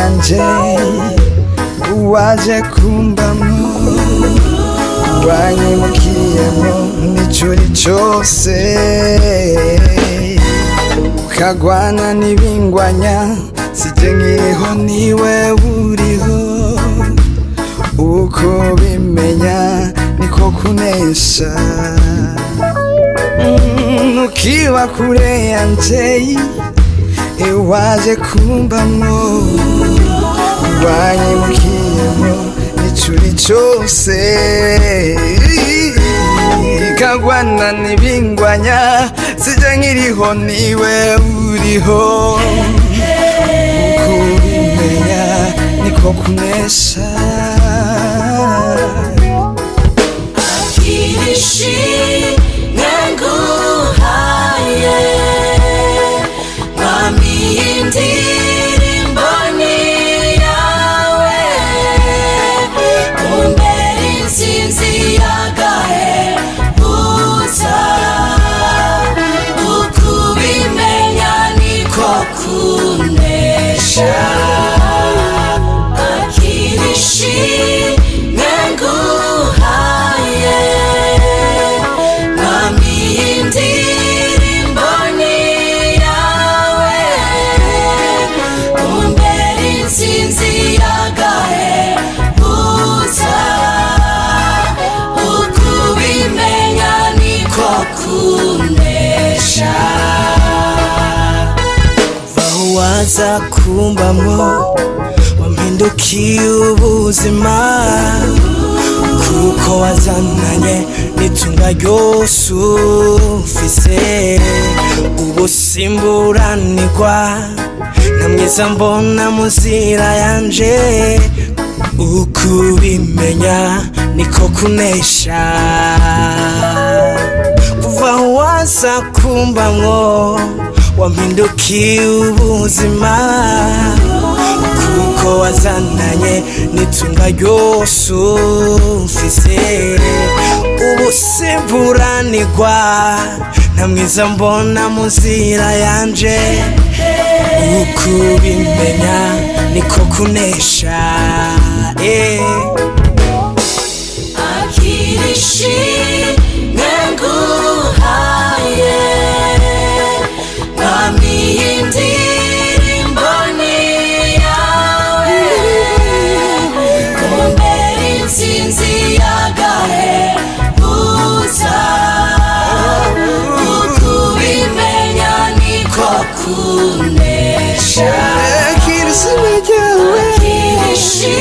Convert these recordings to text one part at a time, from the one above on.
yanje waje kumbamo wanyimukiyemo n'icuri cose ukagwana n'ibingwanya sije nkiriho niwe uriho uko bimenya niko kunesha ukiba kure yanje waje kumbamo wanyimukiyemo n'icuri cose kagwana n'ibingwanya sije nkiriho niwe uriho uko bimenya niko kunesha akirishi nguhaye mami indirimbo ni yawe umbere intsinzi y'agahebuza ukubimenya niko kunesha akirishi nguhaye mami indirimbo ni yawe umbere intsinzi y'agahebuza ukubimenya niko kunesha vaho waza kumbamo wampindukiye ubuzima kuko wazananye n'itunga ryose ufise ubu simburanirwa nta mwiza mbona muzira yanje ukubimenya niko kunesha kuva waza kumbamwo wampindukiye ubuzima kuko wazananye n'itunga ryose ufise ubu simburanirwa nta mwiza mbona muzira yanje ukubimenya niko kunesha akirishi nguhaye mami indirimbo ni yawe umbere intsinzi y'agahebuza ukubimenya niko kunesha akirishi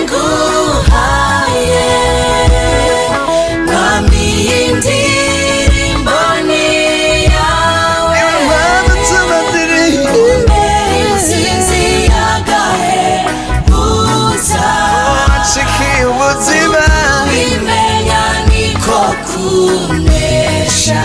nguhaye mami indirimbo ni yawe umbere intsinzi y'agahebuza ukubimenya niko kunesha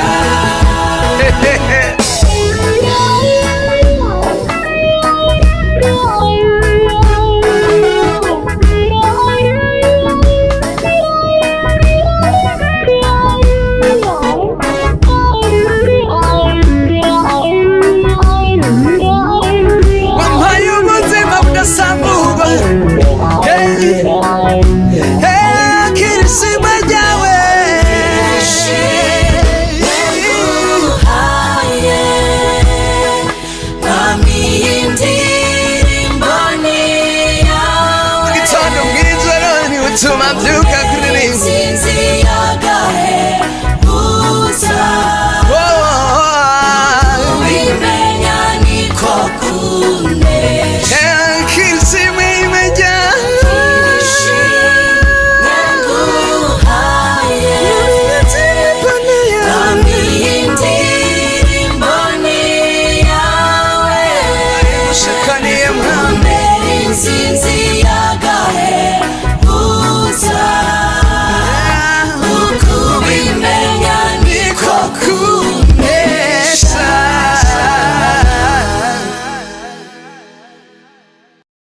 wampaye ubuzima budasamburwa akirishima ryawe nguhaye mami indirimbo ni yawe igitondo mw'ijoro niwe utuma mbyuka